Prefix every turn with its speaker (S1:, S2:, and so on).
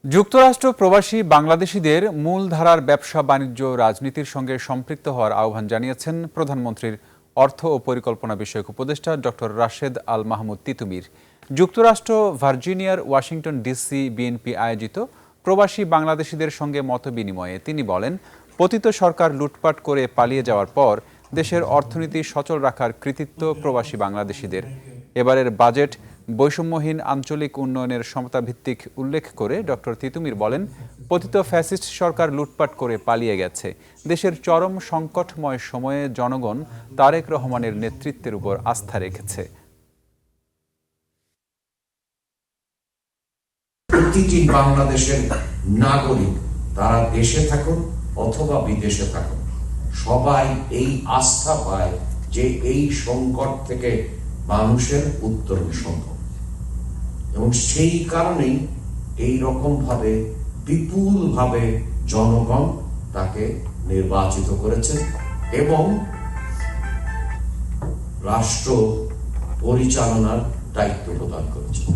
S1: যুক্তরাষ্ট্র প্রবাসী বাংলাদেশিদের মূলধারার ব্যবসা বাণিজ্য রাজনীতির সঙ্গে সম্পৃক্ত হওয়ার আহ্বান জানিয়েছেন প্রধানমন্ত্রীর অর্থ ও পরিকল্পনা বিষয়ক উপদেষ্টা ডক্টর রাশেদ আল মাহমুদ তিতুমির। যুক্তরাষ্ট্র ভার্জিনিয়ার ওয়াশিংটন ডিসি বিএনপি আয়োজিত প্রবাসী বাংলাদেশিদের সঙ্গে মতবিনিময়ে তিনি বলেন, পতিত সরকার লুটপাট করে পালিয়ে যাওয়ার পর দেশের অর্থনীতি সচল রাখার কৃতিত্ব প্রবাসী বাংলাদেশিদের। এবারের বাজেট বৈষম্যহীন আঞ্চলিক উন্নয়নের সমতাভিত্তিক উল্লেখ করে ডক্টর তিতুমির বলেন, পতিত ফ্যাসিস্ট সরকার লুটপাট করে পালিয়ে গেছে। দেশের চরম সংকটময় সময়ে জনগণ তারেক রহমানের নেতৃত্বের উপর আস্থা রেখেছে।
S2: প্রতিটি বাংলাদেশের নাগরিক, তারা দেশে থাকুন অথবা বিদেশে থাকুন, সবাই এই আস্থা পায় যে এই সংকট থেকে মানুষের উত্তরণ সম্ভব। এবং সেই কারণেই এই রকম ভাবে বিপুল ভাবে জনগণ তাকে নির্বাচিত করেছেন এবং রাষ্ট্র পরিচালনার দায়িত্ব প্রদান করেছেন।